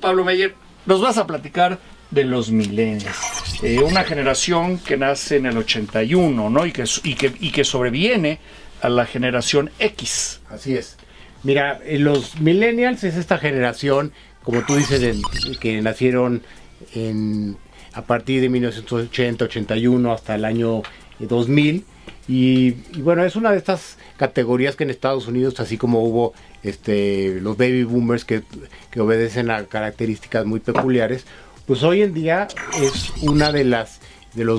Pablo Meyer, nos vas a platicar de los millennials, una generación que nace en el 81, ¿no? Y que sobreviene a la generación X. Así es. Mira, los millennials es esta generación, como tú dices, que nacieron a partir de 1980, 81 hasta el año 2000. Y bueno, es una de estas categorías que en Estados Unidos, así como hubo los baby boomers que obedecen a características muy peculiares, pues hoy en día es una de los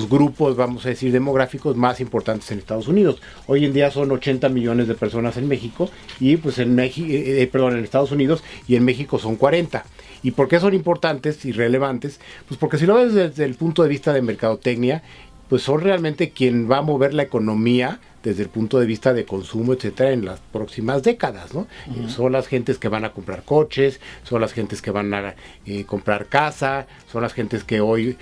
grupos, vamos a decir, demográficos más importantes en Estados Unidos. Hoy en día son 80 millones de personas en México y pues en Estados Unidos, y en México son 40. ¿Y por qué son importantes y relevantes? Pues porque si lo ves desde el punto de vista de mercadotecnia, pues son realmente quien va a mover la economía desde el punto de vista de consumo, etcétera, en las próximas décadas, ¿no? Uh-huh. Son las gentes que van a comprar coches, son las gentes que van a comprar casa, son las gentes que hoy,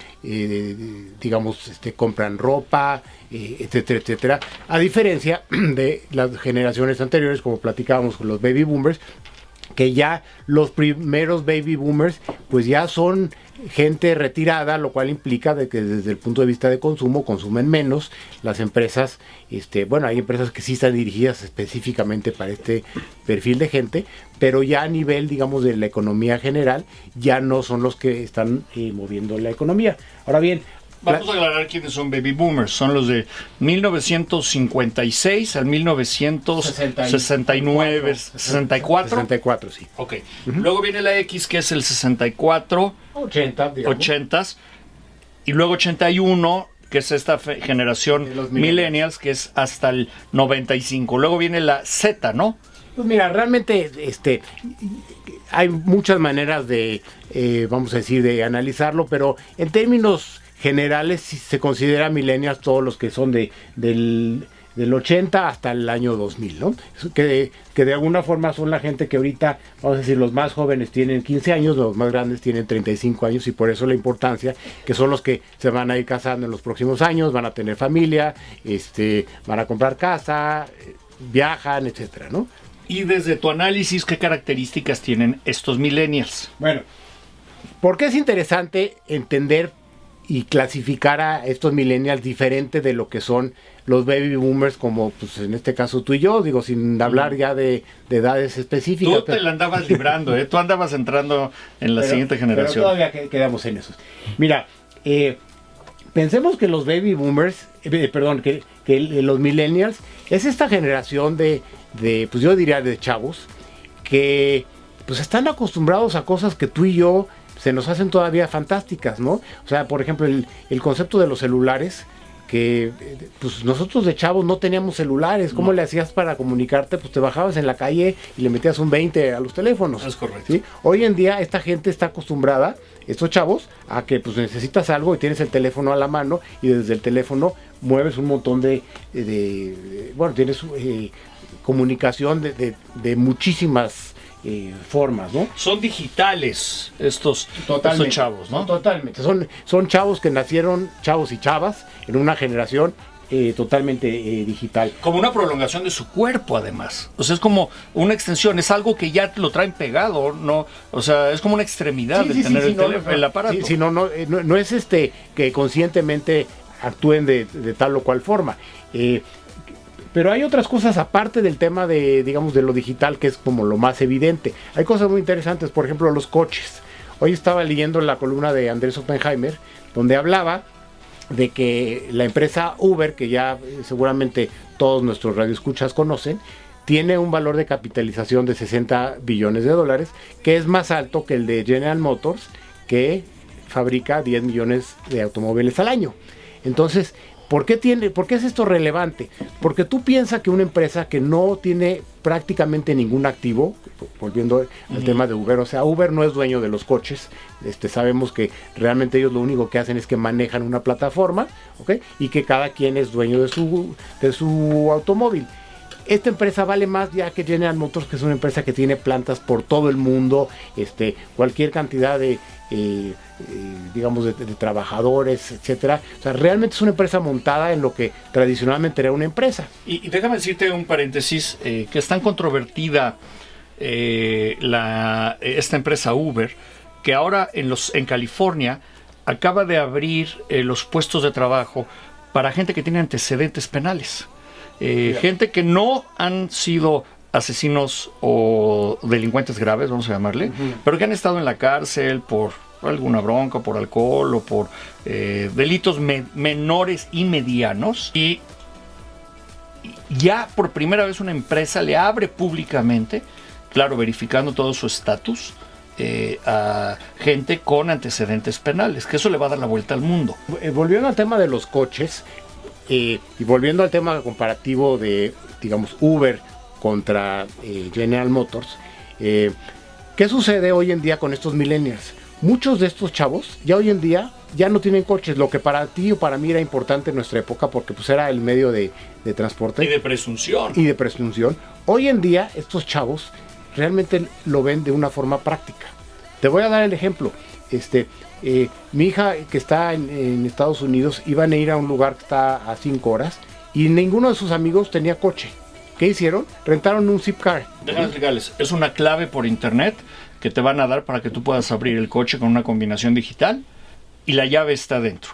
compran ropa, etcétera, etcétera. A diferencia de las generaciones anteriores, como platicábamos con los baby boomers, que ya los primeros baby boomers pues ya son gente retirada, lo cual implica de que desde el punto de vista de consumo consumen menos. Las empresas, hay empresas que sí están dirigidas específicamente para este perfil de gente, pero ya a nivel, digamos, de la economía general, ya no son los que están moviendo la economía. Ahora bien, vamos a aclarar quiénes son baby boomers. Son los de 1956 al 1969, 64. 64, sí. Ok. Uh-huh. Luego viene la X, que es el 64, 80, y luego 81, que es esta generación millennials, que es hasta el 95. Luego viene la Z, ¿no? Pues mira, realmente hay muchas maneras de, vamos a decir, de analizarlo, pero en términos generales se considera millennials todos los que son del 80 hasta el año 2000, ¿no? Que de alguna forma son la gente que ahorita, vamos a decir, los más jóvenes tienen 15 años, los más grandes tienen 35 años, y por eso la importancia, que son los que se van a ir casando en los próximos años, van a tener familia, van a comprar casa, viajan, etcétera, ¿no? Y desde tu análisis, ¿qué características tienen estos millennials? Bueno, porque es interesante entender y clasificar a estos millennials diferente de lo que son los baby boomers, como pues en este caso tú y yo, digo, sin hablar ya de edades específicas. Tú te la andabas librando, tú andabas entrando en la siguiente generación. Pero todavía quedamos en eso. Mira, pensemos que los baby boomers, que los millennials, es esta generación de pues yo diría de chavos, que pues están acostumbrados a cosas que tú y yo se nos hacen todavía fantásticas, ¿no? O sea, por ejemplo, el concepto de los celulares, que pues nosotros de chavos no teníamos celulares. ¿Cómo le hacías para comunicarte? Pues te bajabas en la calle y le metías un 20 a los teléfonos. Es correcto. ¿Sí? Hoy en día esta gente está acostumbrada, estos chavos, a que pues necesitas algo y tienes el teléfono a la mano, y desde el teléfono mueves un montón tienes comunicación de muchísimas formas, ¿no? Son digitales estos chavos, ¿no? Totalmente. Son chavos que nacieron, chavos y chavas, en una generación totalmente digital. Como una prolongación de su cuerpo, además. O sea, es como una extensión, es algo que ya lo traen pegado, ¿no? O sea, es como una extremidad de tener el aparato. No es que conscientemente actúen de tal o cual forma. Pero hay otras cosas aparte del tema de lo digital, que es como lo más evidente. Hay cosas muy interesantes, por ejemplo, los coches. Hoy estaba leyendo la columna de Andrés Oppenheimer, donde hablaba de que la empresa Uber, que ya seguramente todos nuestros radioescuchas conocen, tiene un valor de capitalización de 60 billones de dólares, que es más alto que el de General Motors, que fabrica 10 millones de automóviles al año. Entonces, ¿por qué es esto relevante? Porque tú piensas que una empresa que no tiene prácticamente ningún activo, volviendo al tema de Uber, o sea, Uber no es dueño de los coches, sabemos que realmente ellos lo único que hacen es que manejan una plataforma, ¿okay? Y que cada quien es dueño de su automóvil. Esta empresa vale más ya que General Motors, que es una empresa que tiene plantas por todo el mundo, cualquier cantidad de trabajadores, etcétera. O sea, realmente es una empresa montada en lo que tradicionalmente era una empresa. Y déjame decirte un paréntesis, que es tan controvertida esta empresa Uber, que ahora en California acaba de abrir los puestos de trabajo para gente que tiene antecedentes penales. Gente que no han sido asesinos o delincuentes graves, vamos a llamarle, pero que han estado en la cárcel por alguna bronca, por alcohol o por delitos menores y medianos. Y ya por primera vez una empresa le abre públicamente, claro, verificando todo su estatus, a gente con antecedentes penales, que eso le va a dar la vuelta al mundo. Volviendo al tema de los coches, y volviendo al tema comparativo de, digamos, Uber contra General Motors, ¿qué sucede hoy en día con estos millennials? Muchos de estos chavos ya hoy en día ya no tienen coches, lo que para ti o para mí era importante en nuestra época, porque pues era el medio de transporte. Y de presunción. Hoy en día estos chavos realmente lo ven de una forma práctica. Te voy a dar el ejemplo. Mi hija que está en Estados Unidos iban a ir a un lugar que está a 5 horas y ninguno de sus amigos tenía coche. ¿Qué hicieron? Rentaron un Zipcar. Déjame explicarles. Es una clave por internet que te van a dar para que tú puedas abrir el coche con una combinación digital y la llave está dentro.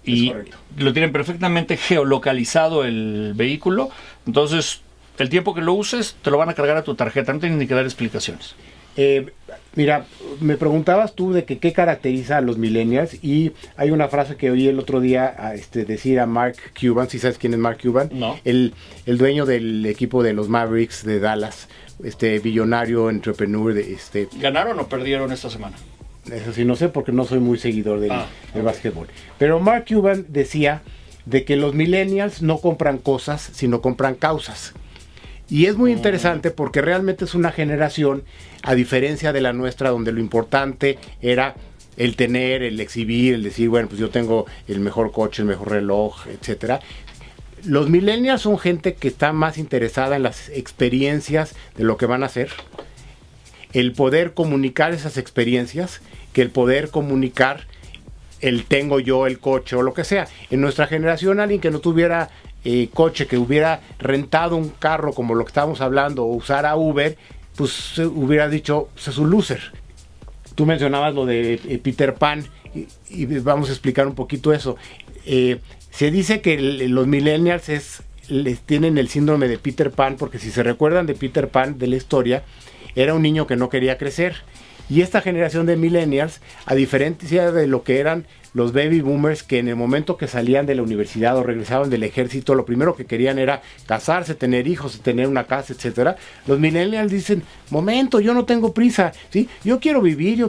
Y lo tienen perfectamente geolocalizado el vehículo. Entonces, el tiempo que lo uses, te lo van a cargar a tu tarjeta. No tienes ni que dar explicaciones. Mira, me preguntabas tú de qué caracteriza a los millennials y hay una frase que oí el otro día decir a Mark Cuban. ¿Sí sabes quién es Mark Cuban? No. El dueño del equipo de los Mavericks de Dallas, billonario, entrepreneur. ¿Ganaron o perdieron esta semana? Eso sí, no sé porque no soy muy seguidor del básquetbol. Pero Mark Cuban decía de que los millennials no compran cosas, sino compran causas. Y es muy interesante porque realmente es una generación, a diferencia de la nuestra, donde lo importante era el tener, el exhibir, el decir, bueno, pues yo tengo el mejor coche, el mejor reloj, etcétera. Los millennials son gente que está más interesada en las experiencias de lo que van a hacer, el poder comunicar esas experiencias, que el poder comunicar el tengo yo el coche o lo que sea. En nuestra generación, alguien que no tuviera coche, que hubiera rentado un carro como lo que estábamos hablando o usara Uber, pues hubiera dicho, pues es un loser. Tú mencionabas lo de Peter Pan y vamos a explicar un poquito eso. Se dice que los millennials les tienen el síndrome de Peter Pan, porque si se recuerdan de Peter Pan, de la historia, era un niño que no quería crecer. Y esta generación de millennials, a diferencia de lo que eran los baby boomers, que en el momento que salían de la universidad o regresaban del ejército, lo primero que querían era casarse, tener hijos, tener una casa, etcétera. Los millennials dicen, momento, yo no tengo prisa, ¿sí? Yo quiero vivir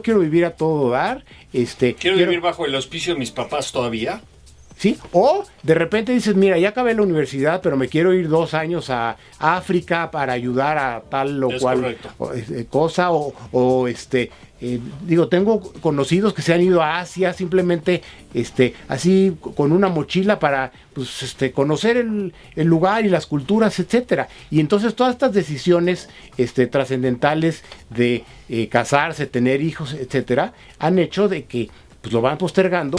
a todo dar. Quiero vivir bajo el auspicio de mis papás todavía. ¿Sí? O de repente dices, mira, ya acabé la universidad, pero me quiero ir 2 años a África para ayudar a tal o cual cosa, tengo conocidos que se han ido a Asia simplemente así con una mochila para conocer el lugar y las culturas, etcétera. Y entonces todas estas decisiones trascendentales de casarse, tener hijos, etcétera, han hecho de que pues lo van postergando.